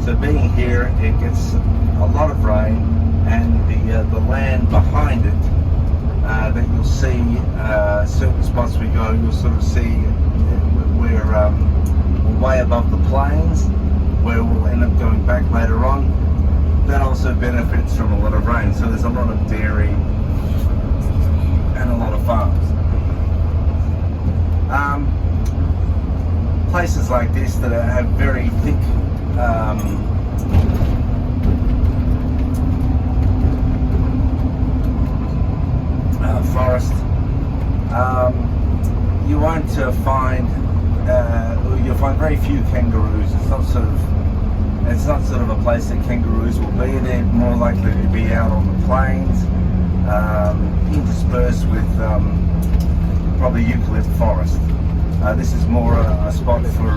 So being here, it gets a lot of rain, and the land behind it that you'll see certain spots we go, you'll sort of see we're way above the plains, where we'll end up going back later on. That also benefits from a lot of rain. So there's a lot of dairy and a lot of farms. Places like this that have very thick forest, you won't find you'll find very few kangaroos. It's not sort of a place that kangaroos will be. They're more likely to be out on the plains, interspersed with probably eucalypt forest. This is more a spot for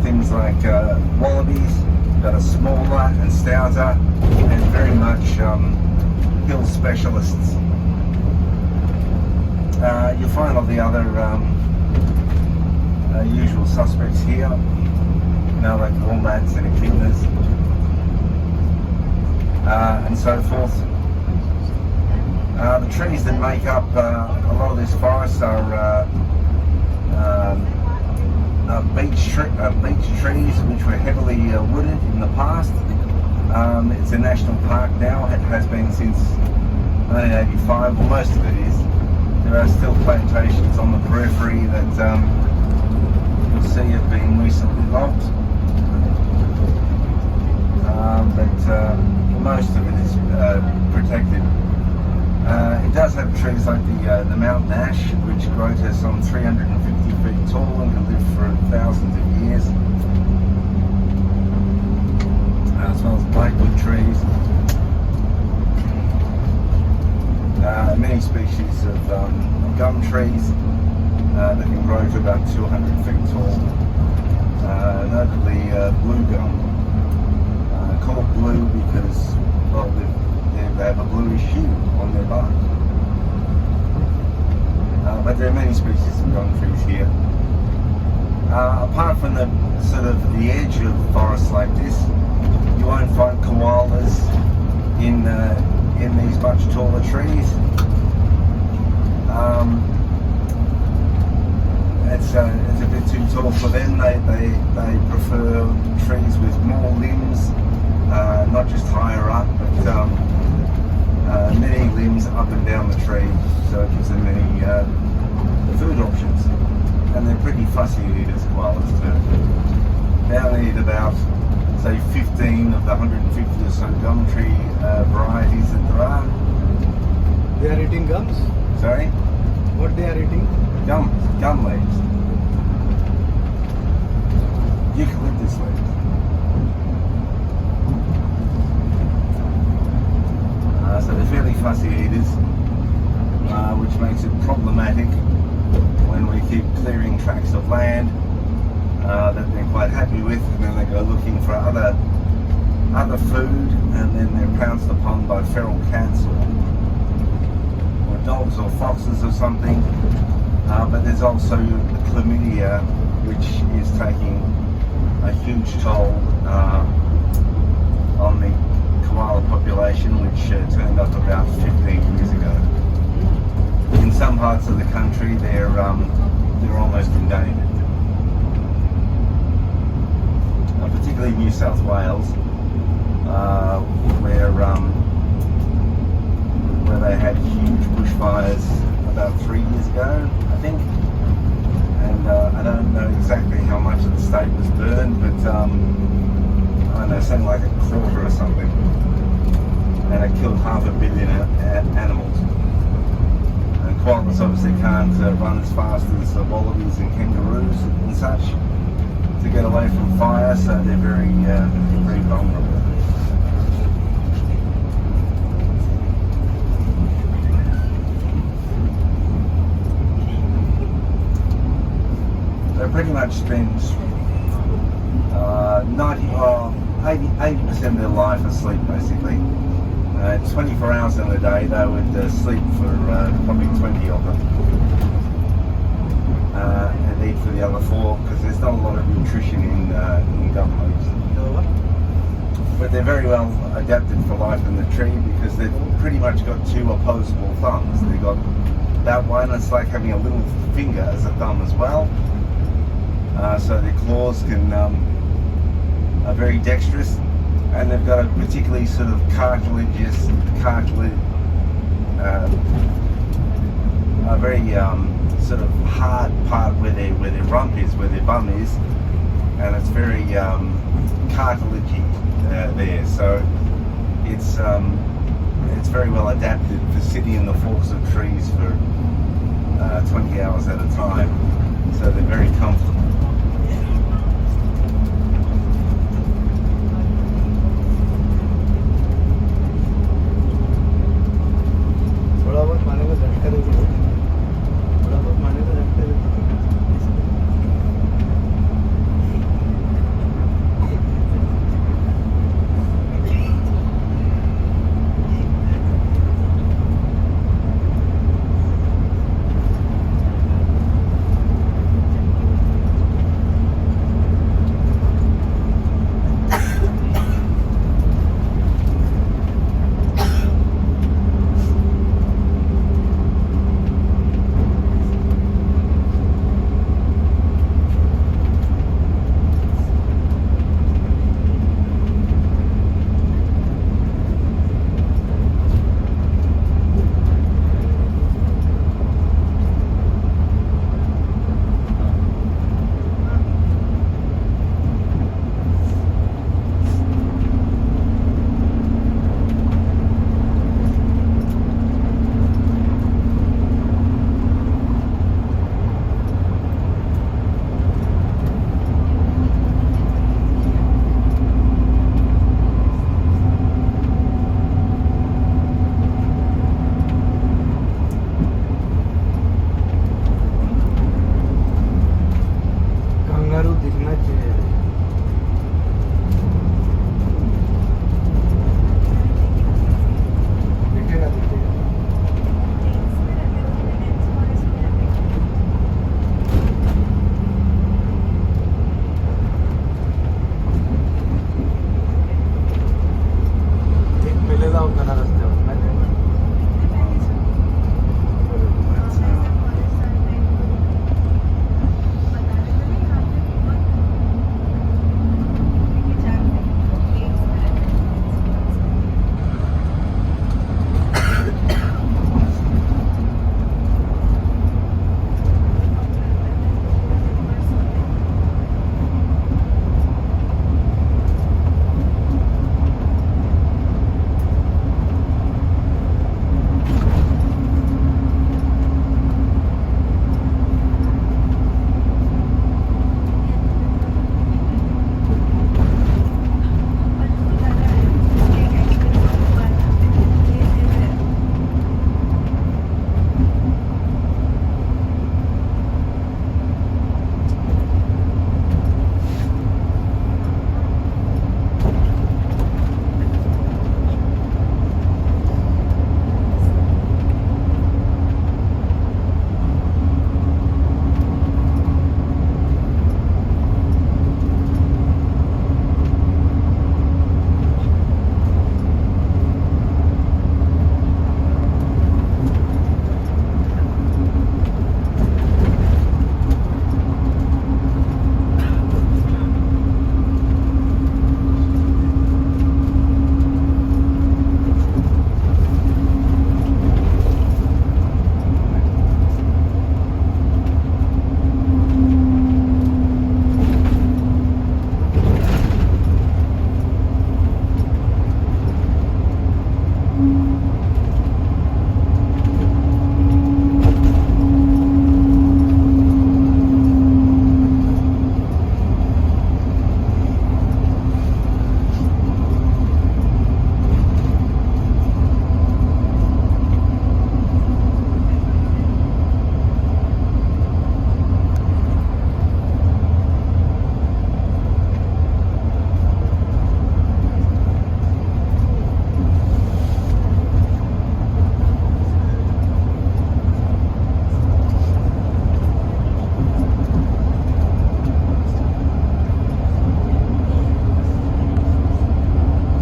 things like wallabies that are smaller and stouter, and very much hill specialists. You'll find all the other usual suspects here, like walnuts and echidnas and so forth. The trees that make up a lot of this forest are beech trees, which were heavily wooded in the past. It's a national park now. It has been since 1985. Well, most of it is. There are still plantations on the periphery that you'll see have been recently logged, but most of it is protected. It does have trees like the mountain ash, which grow to some 350 feet tall and can live for thousands of years, as well as blackwood trees. Many species of gum trees that can grow to about 200 feet tall, notably blue gum, called blue because, well, they have a bluish hue on their bark. But there are many species of gum trees here. Apart from the sort of the edge of forests like this, you won't find koalas in these much taller trees. It's a bit too tall for them. They prefer trees with more limbs, not just higher up, but many limbs up and down the tree, so it gives them many food options. And they're pretty fussy eaters, koalas too. They only eat about, say, 15 of the 150 or so gum tree varieties that there are. They are eating gums? Sorry? What they are eating? Gum leaves. Eucalyptus leaves. So they're fairly fussy eaters, which makes it problematic when we keep clearing tracts of land that they're quite happy with, and then they go looking for other food, and then they're pounced upon by feral cats or dogs or foxes or something. But there's also the chlamydia, which is taking a huge toll on the koala population, which turned up about 15 years ago. In some parts of the country, they're almost endangered. Particularly New South Wales, where they had huge bushfires about 3 years ago, I think. And I don't know exactly how much of the state was burned, but I don't know, something like a quarter or something. And it killed 500 million animals. And koalas obviously can't run as fast as wallabies and kangaroos and such to get away from fire, so they're very vulnerable. They pretty much spend 80% of their life asleep, basically. 24 hours in a day, they would sleep for probably 20 of them. And eat for the other 4, because there's not a lot of nutrition in gum leaves. they're very well adapted for life in the tree because they've pretty much got two opposable thumbs. They've got that one, it's like having a little finger as a thumb as well. So their claws are very dexterous, and they've got a particularly sort of cartilage, a very sort of hard part where their rump is, where their bum is, and it's very cartilagey there. So it's very well adapted for sitting in the forks of trees for 20 hours at a time. So they're very comfortable. थोड़ा बहुत माने को झटका देती है, थोड़ा बहुत माने को झटका देती है। कंगारू दिखना चाहिए।